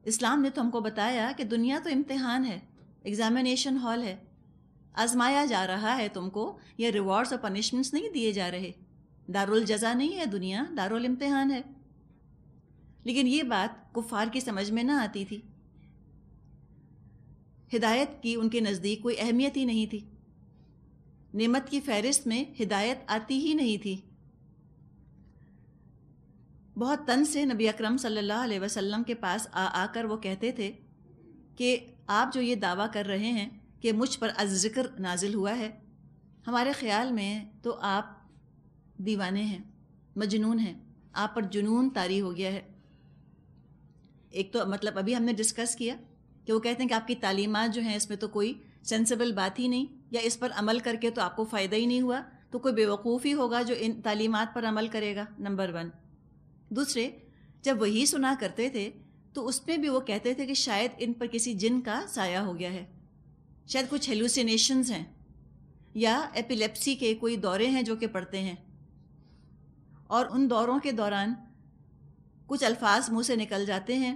اسلام نے تو ہم کو بتایا کہ دنیا تو امتحان ہے، ایگزامینیشن ہال ہے، آزمایا جا رہا ہے تم کو، یہ ریوارڈز اور پنشمنٹس نہیں دیے جا رہے، دارالجزا نہیں ہے دنیا، دارالامتحان ہے۔ لیکن یہ بات کفار کی سمجھ میں نہ آتی تھی، ہدایت کی ان کے نزدیک کوئی اہمیت ہی نہیں تھی، نعمت کی فہرست میں ہدایت آتی ہی نہیں تھی۔ بہت طنز سے نبی اکرم صلی اللہ علیہ وسلم کے پاس آ کر وہ کہتے تھے کہ آپ جو یہ دعویٰ کر رہے ہیں کہ مجھ پر الذکر نازل ہوا ہے، ہمارے خیال میں تو آپ دیوانے ہیں، مجنون ہیں، آپ پر جنون طاری ہو گیا ہے۔ ایک تو مطلب ابھی ہم نے ڈسکس کیا کہ وہ کہتے ہیں کہ آپ کی تعلیمات جو ہیں اس میں تو کوئی سینسیبل بات ہی نہیں، یا اس پر عمل کر کے تو آپ کو فائدہ ہی نہیں ہوا، تو کوئی بیوقوف ہی ہوگا جو ان تعلیمات پر عمل کرے گا، نمبر 1۔ دوسرے، جب وہی سنا کرتے تھے تو اس میں بھی وہ کہتے تھے کہ شاید ان پر کسی جن کا سایہ ہو گیا ہے، شاید کچھ ہیلوسینیشنز ہیں، یا ایپیلیپسی کے کوئی دورے ہیں جو کہ پڑتے ہیں، اور ان دوروں کے دوران کچھ الفاظ منہ سے نکل جاتے ہیں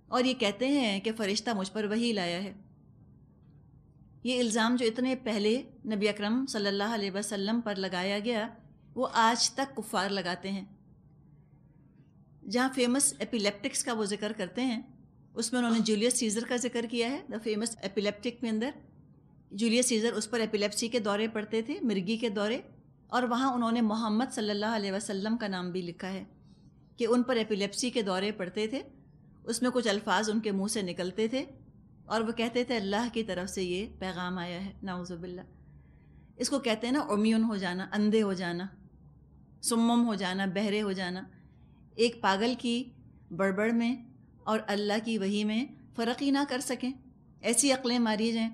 اور یہ کہتے ہیں کہ فرشتہ مجھ پر وحی لایا ہے۔ یہ الزام جو اتنے پہلے نبی اکرم صلی اللہ علیہ وسلم پر لگایا گیا، وہ آج تک کفار لگاتے ہیں۔ جہاں فیمس ایپیلیپٹکس کا وہ ذکر کرتے ہیں، اس میں انہوں نے جولیس سیزر کا ذکر کیا ہے. دا فیمس ایپیلیپٹک میں اندر جولیس سیزر اس پر ایپیلیپسی کے دورے پڑتے تھے، مرگی کے دورے، اور وہاں انہوں نے محمد صلی اللہ علیہ وسلم کا نام بھی لکھا ہے کہ ان پر ایپیلیپسی کے دورے پڑتے تھے. اس میں کچھ الفاظ ان کے منہ سے نکلتے تھے اور وہ کہتے تھے اللہ کی طرف سے یہ پیغام آیا ہے. نعوذ باللہ. اس کو کہتے ہیں نا عمیون ہو جانا، اندھے ہو جانا، سمم ہو جانا، بہرے ہو جانا. ایک پاگل کی بڑبڑ میں اور اللہ کی وحی میں فرق ہی نہ کر سکیں. ایسی عقلیں ماری جائیں،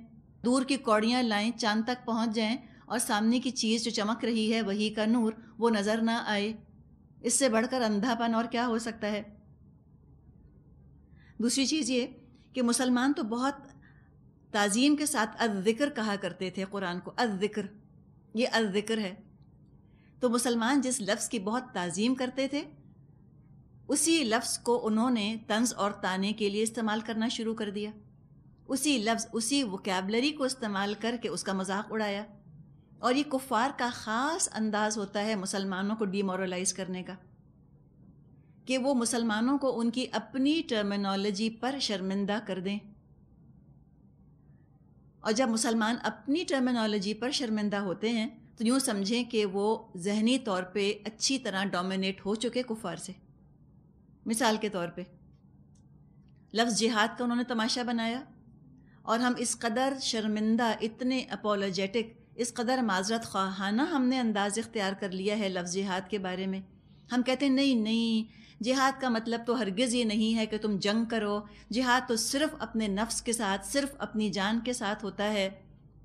دور کی کوڑیاں لائیں، چاند تک پہنچ جائیں اور سامنے کی چیز جو چمک رہی ہے وحی کا نور وہ نظر نہ آئے. اس سے بڑھ کر اندھا پن اور کیا ہو سکتا ہے. دوسری چیز یہ کہ مسلمان تو بہت تعظیم کے ساتھ الذکر کہا کرتے تھے قرآن کو. الذکر، یہ الذکر ہے. تو مسلمان جس لفظ کی بہت تعظیم کرتے تھے اسی لفظ کو انہوں نے طنز اور طعنے کے لیے استعمال کرنا شروع کر دیا. اسی لفظ، اسی وکیبلری کو استعمال کر کے اس کا مذاق اڑایا. اور یہ کفار کا خاص انداز ہوتا ہے مسلمانوں کو ڈی مورلائز کرنے کا، کہ وہ مسلمانوں کو ان کی اپنی ٹرمینالوجی پر شرمندہ کر دیں. اور جب مسلمان اپنی ٹرمینالوجی پر شرمندہ ہوتے ہیں تو یوں سمجھیں کہ وہ ذہنی طور پہ اچھی طرح ڈومینیٹ ہو چکے کفار سے. مثال کے طور پہ لفظ جہاد کا انہوں نے تماشا بنایا اور ہم اس قدر شرمندہ، اتنے اپولوجیٹک، اس قدر معذرت خواہانہ ہم نے انداز اختیار کر لیا ہے لفظ جہاد کے بارے میں. ہم کہتے ہیں نہیں، جہاد کا مطلب تو ہرگز یہ نہیں ہے کہ تم جنگ کرو. جہاد تو صرف اپنے نفس کے ساتھ، صرف اپنی جان کے ساتھ ہوتا ہے.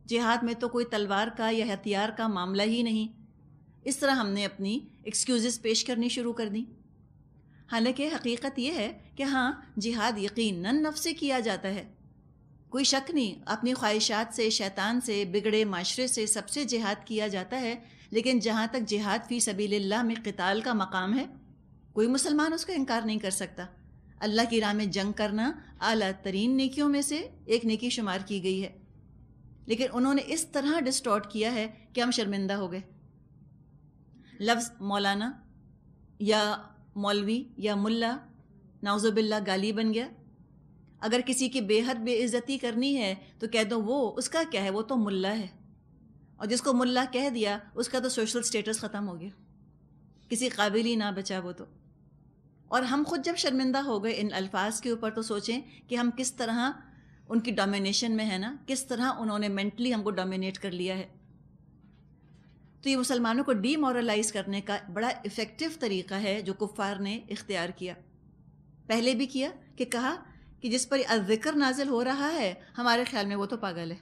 جہاد میں تو کوئی تلوار کا یا ہتھیار کا معاملہ ہی نہیں. اس طرح ہم نے اپنی ایکسکیوزز پیش کرنی شروع کر دیں. حالانکہ حقیقت یہ ہے کہ ہاں، جہاد یقیناً نفس سے کیا جاتا ہے، کوئی شک نہیں. اپنی خواہشات سے، شیطان سے، بگڑے معاشرے سے، سب سے جہاد کیا جاتا ہے. لیکن جہاں تک جہاد فی سبیل اللہ میں قتال کا مقام ہے، کوئی مسلمان اس کا انکار نہیں کر سکتا. اللہ کی راہ میں جنگ کرنا اعلیٰ ترین نیکیوں میں سے ایک نیکی شمار کی گئی ہے. لیکن انہوں نے اس طرح ڈسٹورٹ کیا ہے کہ ہم شرمندہ ہو گئے. لفظ مولانا یا مولوی یا ملا نعوذ باللہ گالی بن گیا. اگر کسی کی بے حد بے عزتی کرنی ہے تو کہہ دو وہ اس کا کیا ہے، وہ تو ملا ہے. اور جس کو ملا کہہ دیا اس کا تو سوشل سٹیٹس ختم ہو گیا، کسی قابل ہی نہ بچا وہ تو. اور ہم خود جب شرمندہ ہو گئے ان الفاظ کے اوپر تو سوچیں کہ ہم کس طرح ان کی ڈومینیشن میں ہے نا، کس طرح انہوں نے مینٹلی ہم کو ڈومینیٹ کر لیا ہے. تو یہ مسلمانوں کو ڈی مورلائز کرنے کا بڑا افیکٹو طریقہ ہے جو کفار نے اختیار کیا. پہلے بھی کیا کہ کہا کہ جس پر الذکر نازل ہو رہا ہے ہمارے خیال میں وہ تو پاگل ہے.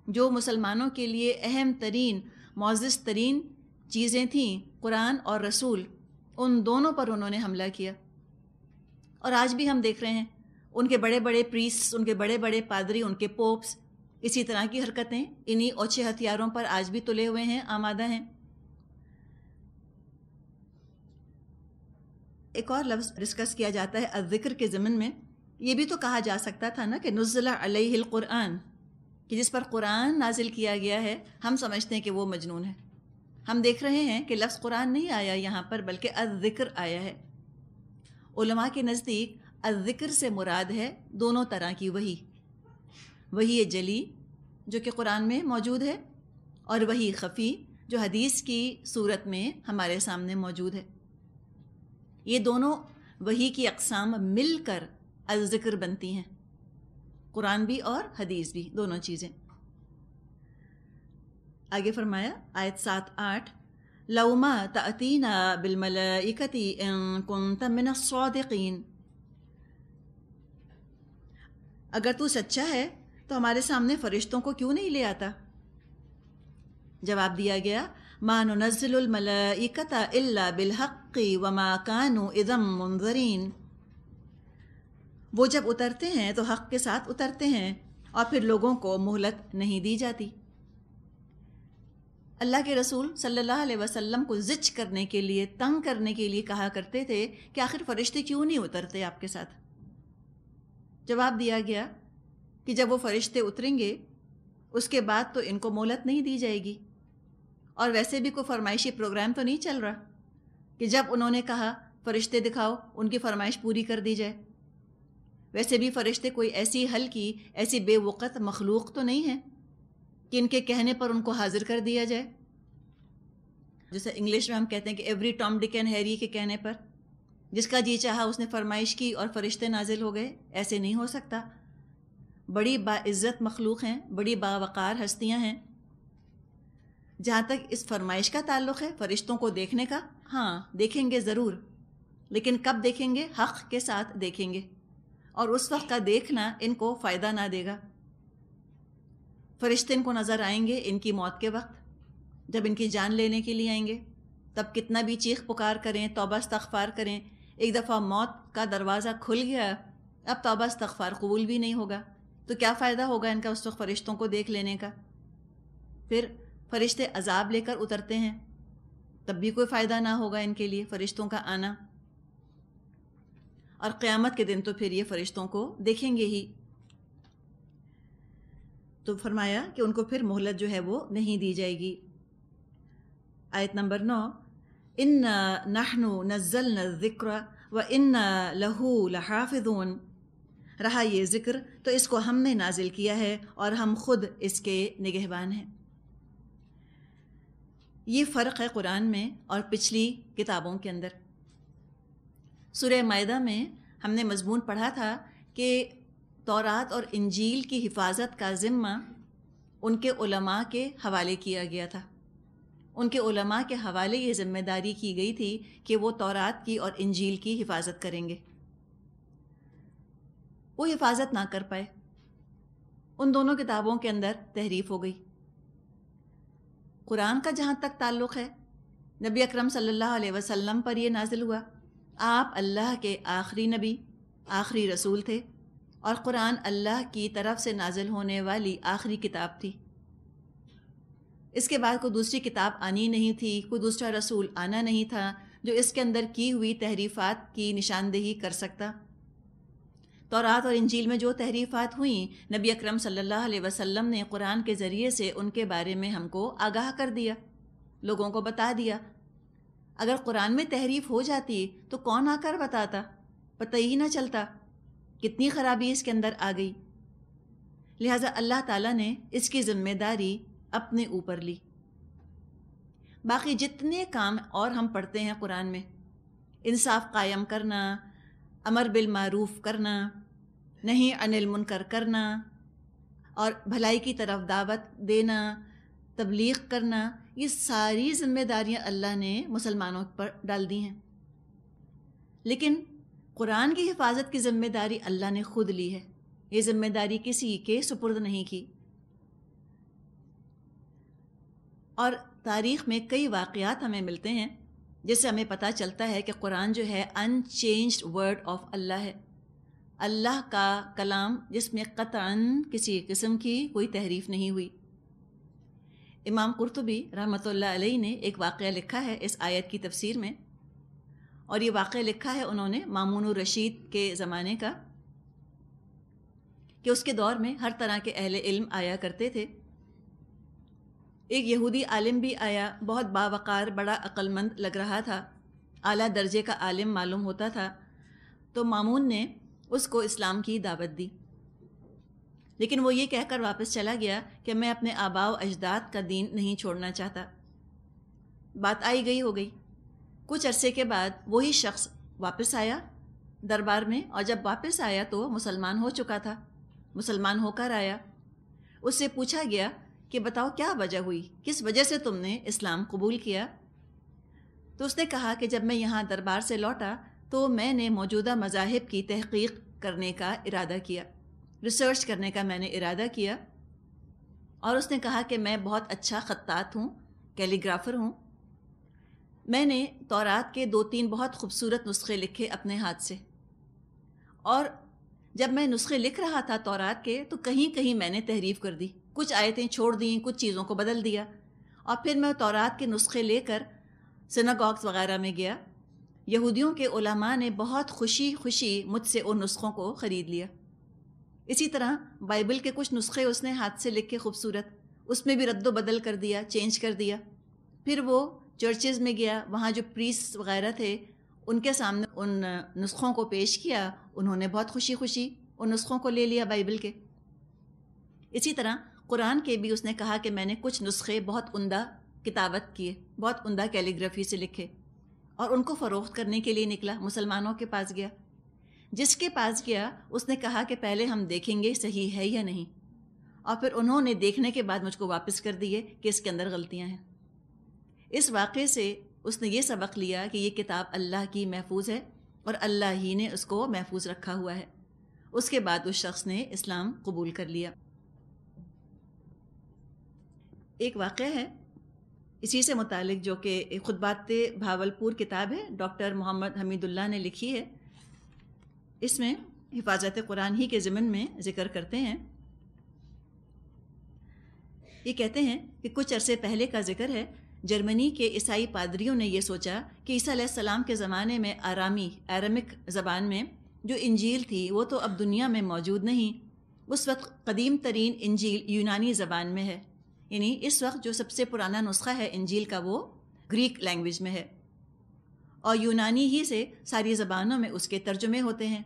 جو مسلمانوں کے لیے اہم ترین، معزز ترین چیزیں تھیں، قرآن اور رسول، ان دونوں پر انہوں نے حملہ کیا. اور آج بھی ہم دیکھ رہے ہیں ان کے بڑے بڑے پریسٹ، ان کے بڑے بڑے پادری، ان کے پوپس اسی طرح کی حرکتیں انہی اوچھے ہتھیاروں پر آج بھی تلے ہوئے ہیں، آمادہ ہیں. ایک اور لفظ ڈسکس کیا جاتا ہے الذکر کے ضمن میں. یہ بھی تو کہا جا سکتا تھا نا کہ نزل علیہ القرآن، کہ جس پر قرآن نازل کیا گیا ہے ہم سمجھتے ہیں کہ وہ مجنون ہے. ہم دیکھ رہے ہیں کہ لفظ قرآن نہیں آیا یہاں پر بلکہ الذکر آیا ہے. علماء کے نزدیک الذکر سے مراد ہے دونوں طرح کی وحی جلی جو کہ قرآن میں موجود ہے، اور وحی خفی جو حدیث کی صورت میں ہمارے سامنے موجود ہے. یہ دونوں وحی کی اقسام مل کر الذکر بنتی ہیں، قرآن بھی اور حدیث بھی، دونوں چیزیں. آگے فرمایا آیت 7-8 لَوْ مَا تَأْتِينَا بِالْمَلَائِكَةِ إِن كُنْتَ مِنَ الصَّادِقِينَ، اگر تو سچا ہے تو ہمارے سامنے فرشتوں کو کیوں نہیں لے آتا؟ جواب دیا گیا مَا نُنَزِّلُ الْمَلَائِكَةَ إِلَّا بِالْحَقِّ وَمَا كَانُوا إِذًا مُنذَرِينَ، وہ جب اترتے ہیں تو حق کے ساتھ اترتے ہیں اور پھر لوگوں کو مہلت نہیں دی جاتی. اللہ کے رسول صلی اللہ علیہ وسلم کو زچ کرنے کے لیے، تنگ کرنے کے لیے کہا کرتے تھے کہ آخر فرشتے کیوں نہیں اترتے آپ کے ساتھ؟ جواب دیا گیا کہ جب وہ فرشتے اتریں گے اس کے بعد تو ان کو مہلت نہیں دی جائے گی. اور ویسے بھی کوئی فرمائشی پروگرام تو نہیں چل رہا کہ جب انہوں نے کہا فرشتے دکھاؤ، ان کی فرمائش پوری کر دی جائے۔ ویسے بھی فرشتے کوئی ایسی ہلکی، ایسی بے وقت مخلوق تو نہیں ہیں کہ ان کے کہنے پر ان کو حاضر کر دیا جائے۔ جیسے انگلش میں ہم کہتے ہیں کہ ایوری ٹام ڈک اینڈ ہیری کے کہنے پر جس کا جی چاہا اس نے فرمائش کی اور فرشتے نازل ہو گئے، ایسے نہیں ہو سکتا۔ بڑی باعزت مخلوق ہیں، بڑی باوقار ہستیاں ہیں۔ جہاں تک اس فرمائش کا تعلق ہے فرشتوں کو دیکھنے کا، ہاں دیکھیں گے ضرور، لیکن کب دیکھیں گے؟ حق کے ساتھ دیکھیں گے، اور اس وقت کا دیکھنا ان کو فائدہ نہ دے گا۔ فرشتے ان کو نظر آئیں گے ان کی موت کے وقت، جب ان کی جان لینے کے لیے آئیں گے، تب کتنا بھی چیخ پکار کریں، توبہ استغفار کریں، ایک دفعہ موت کا دروازہ کھل گیا، اب توبہ استغفار قبول بھی نہیں ہوگا، تو کیا فائدہ ہوگا ان کا اس وقت فرشتوں کو دیکھ لینے کا؟ پھر فرشتے عذاب لے کر اترتے ہیں، تب بھی کوئی فائدہ نہ ہوگا ان کے لیے فرشتوں کا آنا، اور قیامت کے دن تو پھر یہ فرشتوں کو دیکھیں گے ہی۔ تو فرمایا کہ ان کو پھر مہلت جو ہے وہ نہیں دی جائے گی۔ آیت نمبر 9، اِنَّا نَحْنُ نَزَّلْنَا الذِّكْرَ وَإِنَّا لَهُ لَحَافِظُونَ، رہا یہ ذکر تو اس کو ہم نے نازل کیا ہے اور ہم خود اس کے نگہبان ہیں۔ یہ فرق ہے قرآن میں اور پچھلی کتابوں کے اندر۔ سورہ مائدہ میں ہم نے مضمون پڑھا تھا کہ تورات اور انجیل کی حفاظت کا ذمہ ان کے علماء کے حوالے کیا گیا تھا۔ ان کے علماء کے حوالے یہ ذمہ داری کی گئی تھی کہ وہ تورات کی اور انجیل کی حفاظت کریں گے۔ وہ حفاظت نہ کر پائے، ان دونوں کتابوں کے اندر تحریف ہو گئی۔ قرآن کا جہاں تک تعلق ہے، نبی اکرم صلی اللہ علیہ وسلم پر یہ نازل ہوا، آپ اللہ کے آخری نبی، آخری رسول تھے، اور قرآن اللہ کی طرف سے نازل ہونے والی آخری کتاب تھی۔ اس کے بعد کوئی دوسری کتاب آنی نہیں تھی، کوئی دوسرا رسول آنا نہیں تھا جو اس کے اندر کی ہوئی تحریفات کی نشاندہی کر سکتا۔ تورات اور انجیل میں جو تحریفات ہوئیں، نبی اکرم صلی اللہ علیہ وسلم نے قرآن کے ذریعے سے ان کے بارے میں ہم کو آگاہ کر دیا، لوگوں کو بتا دیا۔ اگر قرآن میں تحریف ہو جاتی تو کون آ کر بتاتا؟ پتہ ہی نہ چلتا، کتنی خرابی اس کے اندر آ گئی۔ لہٰذا اللہ تعالیٰ نے اس کی ذمہ داری اپنے اوپر لی۔ باقی جتنے کام اور ہم پڑھتے ہیں قرآن میں، انصاف قائم کرنا، امر بالمعروف کرنا، نہی عن المنکر کرنا، اور بھلائی کی طرف دعوت دینا، تبلیغ کرنا، یہ ساری ذمہ داریاں اللہ نے مسلمانوں پر ڈال دی ہیں۔ لیکن قرآن کی حفاظت کی ذمہ داری اللہ نے خود لی ہے، یہ ذمہ داری کسی کے سپرد نہیں کی۔ اور تاریخ میں کئی واقعات ہمیں ملتے ہیں جس سے ہمیں پتہ چلتا ہے کہ قرآن جو ہے ان چینجڈ ورڈ آف اللہ ہے، اللہ کا کلام جس میں قطعاً کسی قسم کی کوئی تحریف نہیں ہوئی۔ امام قرطبی رحمۃ اللہ علیہ نے ایک واقعہ لکھا ہے اس آیت کی تفسیر میں، اور یہ واقعہ لکھا ہے انہوں نے مامون الرشید کے زمانے کا، کہ اس کے دور میں ہر طرح کے اہل علم آیا کرتے تھے۔ ایک یہودی عالم بھی آیا، بہت باوقار، بڑا عقل مند لگ رہا تھا، اعلیٰ درجے کا عالم معلوم ہوتا تھا، تو مامون نے اس کو اسلام کی دعوت دی، لیکن وہ یہ کہہ کر واپس چلا گیا کہ میں اپنے آباء و اجداد کا دین نہیں چھوڑنا چاہتا۔ بات آئی گئی ہو گئی۔ کچھ عرصے کے بعد وہی شخص واپس آیا دربار میں، اور جب واپس آیا تو مسلمان ہو چکا تھا، مسلمان ہو کر آیا۔ اس سے پوچھا گیا کہ بتاؤ کیا وجہ ہوئی، کس وجہ سے تم نے اسلام قبول کیا؟ تو اس نے کہا کہ جب میں یہاں دربار سے لوٹا تو میں نے موجودہ مذاہب کی تحقیق کرنے کا ارادہ کیا، ریسرچ کرنے کا میں نے ارادہ کیا، اور اس نے کہا کہ میں بہت اچھا خطاط ہوں، کیلیگرافر ہوں۔ میں نے تورات کے 2-3 بہت خوبصورت نسخے لکھے اپنے ہاتھ سے، اور جب میں نسخے لکھ رہا تھا تورات کے تو کہیں کہیں میں نے تحریف کر دی، کچھ آیتیں چھوڑ دیں، کچھ چیزوں کو بدل دیا، اور پھر میں تورات کے نسخے لے کر سیناگوگز وغیرہ میں گیا۔ یہودیوں کے علماء نے بہت خوشی خوشی مجھ سے ان نسخوں کو خرید لیا۔ اسی طرح بائبل کے کچھ نسخے اس نے ہاتھ سے لکھ کے خوبصورت، اس میں بھی رد و بدل کر دیا، چینج کر دیا۔ پھر وہ چرچز میں گیا، وہاں جو پریسٹ وغیرہ تھے ان کے سامنے ان نسخوں کو پیش کیا، انہوں نے بہت خوشی خوشی ان نسخوں کو لے لیا بائبل کے۔ اسی طرح قرآن کے بھی اس نے کہا کہ میں نے کچھ نسخے بہت عمدہ کتابت کیے، بہت عمدہ کیلیگرافی سے لکھے، اور ان کو فروخت کرنے کے لیے نکلا، مسلمانوں کے پاس گیا۔ جس کے پاس گیا اس نے کہا کہ پہلے ہم دیکھیں گے صحیح ہے یا نہیں، اور پھر انہوں نے دیکھنے کے بعد مجھ کو واپس کر دیے کہ اس کے اندر غلطیاں ہیں۔ اس واقعے سے اس نے یہ سبق لیا کہ یہ کتاب اللہ کی محفوظ ہے اور اللہ ہی نے اس کو محفوظ رکھا ہوا ہے۔ اس کے بعد اس شخص نے اسلام قبول کر لیا۔ ایک واقعہ ہے اسی سے متعلق جو کہ خطبات بھاولپور کتاب ہے، ڈاکٹر محمد حمید اللہ نے لکھی ہے۔ اس میں حفاظت قرآن ہی کے ضمن میں ذکر کرتے ہیں۔ یہ کہتے ہیں کہ کچھ عرصے پہلے کا ذکر ہے، جرمنی کے عیسائی پادریوں نے یہ سوچا کہ عیسیٰ علیہ السلام کے زمانے میں آرامک زبان میں جو انجیل تھی وہ تو اب دنیا میں موجود نہیں۔ اس وقت قدیم ترین انجیل یونانی زبان میں ہے، یعنی اس وقت جو سب سے پرانا نسخہ ہے انجیل کا وہ گریک لینگویج میں ہے، اور یونانی ہی سے ساری زبانوں میں اس کے ترجمے ہوتے ہیں۔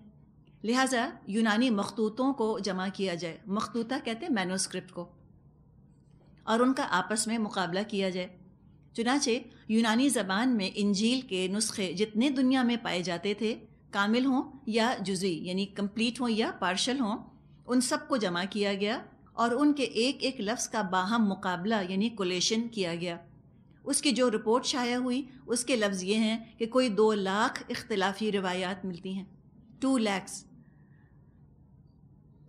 لہٰذا یونانی مخطوطوں کو جمع کیا جائے، مخطوطہ کہتے ہیں مینوسکرپٹ کو، اور ان کا آپس میں مقابلہ کیا جائے۔ چنانچہ یونانی زبان میں انجیل کے نسخے جتنے دنیا میں پائے جاتے تھے، کامل ہوں یا جزوی یعنی کمپلیٹ ہوں یا پارشل ہوں، ان سب کو جمع کیا گیا اور ان کے ایک ایک لفظ کا باہم مقابلہ یعنی کولیشن کیا گیا۔ اس کی جو رپورٹ شائع ہوئی اس کے لفظ یہ ہیں کہ کوئی 2 لاکھ اختلافی روایات ملتی ہیں، 2 lakhs۔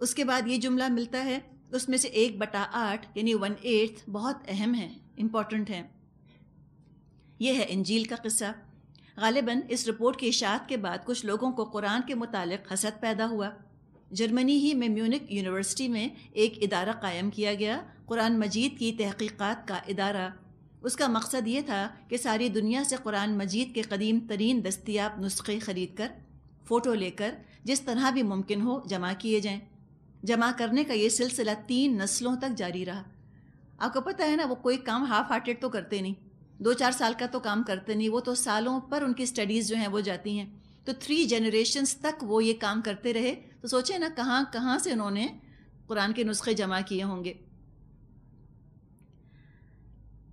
اس کے بعد یہ جملہ ملتا ہے، اس میں سے 1/8 یعنی 1/8 بہت اہم ہے، امپورٹنٹ ہے۔ یہ ہے انجیل کا قصہ۔ غالباً اس رپورٹ کی اشاعت کے بعد کچھ لوگوں کو قرآن کے متعلق حسد پیدا ہوا۔ جرمنی ہی میں میونک یونیورسٹی میں ایک ادارہ قائم کیا گیا، قرآن مجید کی تحقیقات کا ادارہ۔ اس کا مقصد یہ تھا کہ ساری دنیا سے قرآن مجید کے قدیم ترین دستیاب نسخے خرید کر، فوٹو لے کر، جس طرح بھی ممکن ہو جمع کیے جائیں۔ جمع کرنے کا یہ سلسلہ 3 نسلوں تک جاری رہا۔ آپ کو پتہ ہے نا، وہ کوئی کام ہاف ہارٹیڈ تو کرتے نہیں، 2-4 سال کا تو کام کرتے نہیں، وہ تو سالوں پر ان کی سٹڈیز جو ہیں وہ جاتی ہیں۔ تو 3 جنریشنز تک وہ یہ کام کرتے رہے، تو سوچیں نا کہاں کہاں سے انہوں نے قرآن کے نسخے جمع کیے ہوں گے۔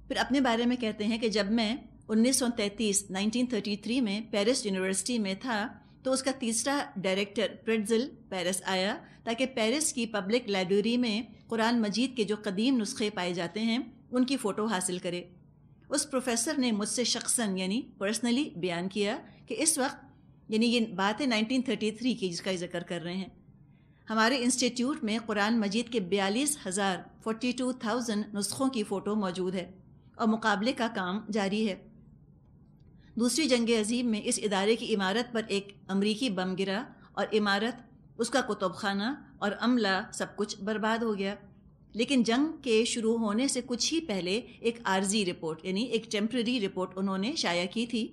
پھر اپنے بارے میں کہتے ہیں کہ جب میں 1933 میں پیرس یونیورسٹی میں تھا تو اس کا تیسرا ڈائریکٹر پریٹزل پیرس آیا تاکہ پیرس کی پبلک لائبریری میں قرآن مجید کے جو قدیم نسخے پائے جاتے ہیں ان کی فوٹو حاصل کرے۔ اس پروفیسر نے مجھ سے شخصاً یعنی پرسنلی بیان کیا کہ اس وقت، یعنی یہ بات ہے 1933 کی جس کا ذکر کر رہے ہیں، ہمارے انسٹیٹیوٹ میں قرآن مجید کے 42,000 نسخوں کی فوٹو موجود ہے اور مقابلے کا کام جاری ہے۔ دوسری جنگ عظیم میں اس ادارے کی عمارت پر ایک امریکی بم گرا اور عمارت، اس کا کتب خانہ اور عملہ سب کچھ برباد ہو گیا۔ لیکن جنگ کے شروع ہونے سے کچھ ہی پہلے ایک عارضی رپورٹ یعنی ایک ٹیمپرری رپورٹ انہوں نے شائع کی تھی۔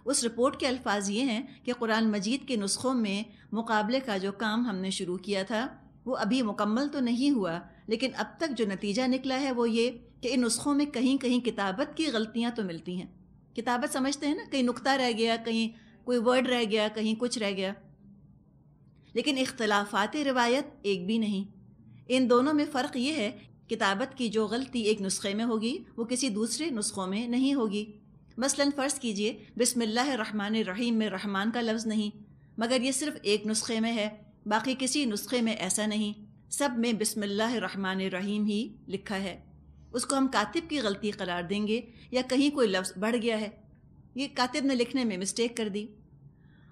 اس رپورٹ کے الفاظ یہ ہیں کہ قرآن مجید کے نسخوں میں مقابلے کا جو کام ہم نے شروع کیا تھا وہ ابھی مکمل تو نہیں ہوا، لیکن اب تک جو نتیجہ نکلا ہے وہ یہ کہ ان نسخوں میں کہیں کہیں کتابت کی غلطیاں تو ملتی ہیں۔ کتابت سمجھتے ہیں نا، کہیں نقطہ رہ گیا، کہیں کوئی ورڈ رہ گیا، کہیں کچھ رہ گیا، لیکن اختلافات روایت ایک بھی نہیں۔ ان دونوں میں فرق یہ ہے، کتابت کی جو غلطی ایک نسخے میں ہوگی وہ کسی دوسرے نسخوں میں نہیں ہوگی۔ مثلاً فرض کیجئے بسم اللہ الرحمن الرحیم میں رحمان کا لفظ نہیں، مگر یہ صرف ایک نسخے میں ہے، باقی کسی نسخے میں ایسا نہیں، سب میں بسم اللہ الرحمن الرحیم ہی لکھا ہے۔ اس کو ہم کاتب کی غلطی قرار دیں گے یا کہیں کوئی لفظ بڑھ گیا ہے، یہ کاتب نے لکھنے میں مسٹیک کر دی۔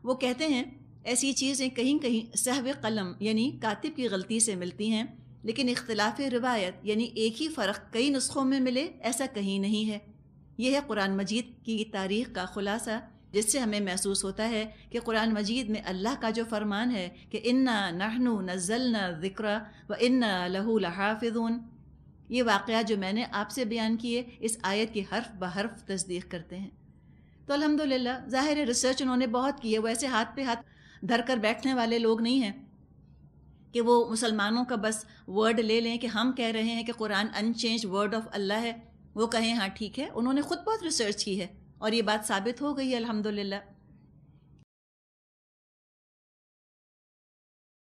وہ کہتے ہیں ایسی چیزیں کہیں کہیں سہو قلم یعنی کاتب کی غلطی سے ملتی ہیں، لیکن اختلاف روایت یعنی ایک ہی فرق کئی نسخوں میں ملے ایسا کہیں نہیں ہے۔ یہ ہے قرآن مجید کی تاریخ کا خلاصہ، جس سے ہمیں محسوس ہوتا ہے کہ قرآن مجید میں اللہ کا جو فرمان ہے کہ انا نحن نزلنا الذکر وانا لہ لحافظون، یہ واقعہ جو میں نے آپ سے بیان کیے اس آیت کی حرف بحرف تصدیق کرتے ہیں۔ تو الحمدللہ ظاہر ہے ریسرچ انہوں نے بہت کی ہے، وہ ایسے ہاتھ پہ ہاتھ دھر کر بیٹھنے والے لوگ نہیں ہیں کہ وہ مسلمانوں کا بس ورڈ لے لیں کہ ہم کہہ رہے ہیں کہ قرآن انچینج ورڈ آف اللہ ہے، وہ کہیں ہاں ٹھیک ہے۔ انہوں نے خود بہت ریسرچ کی ہے اور یہ بات ثابت ہو گئی ہے الحمدللہ۔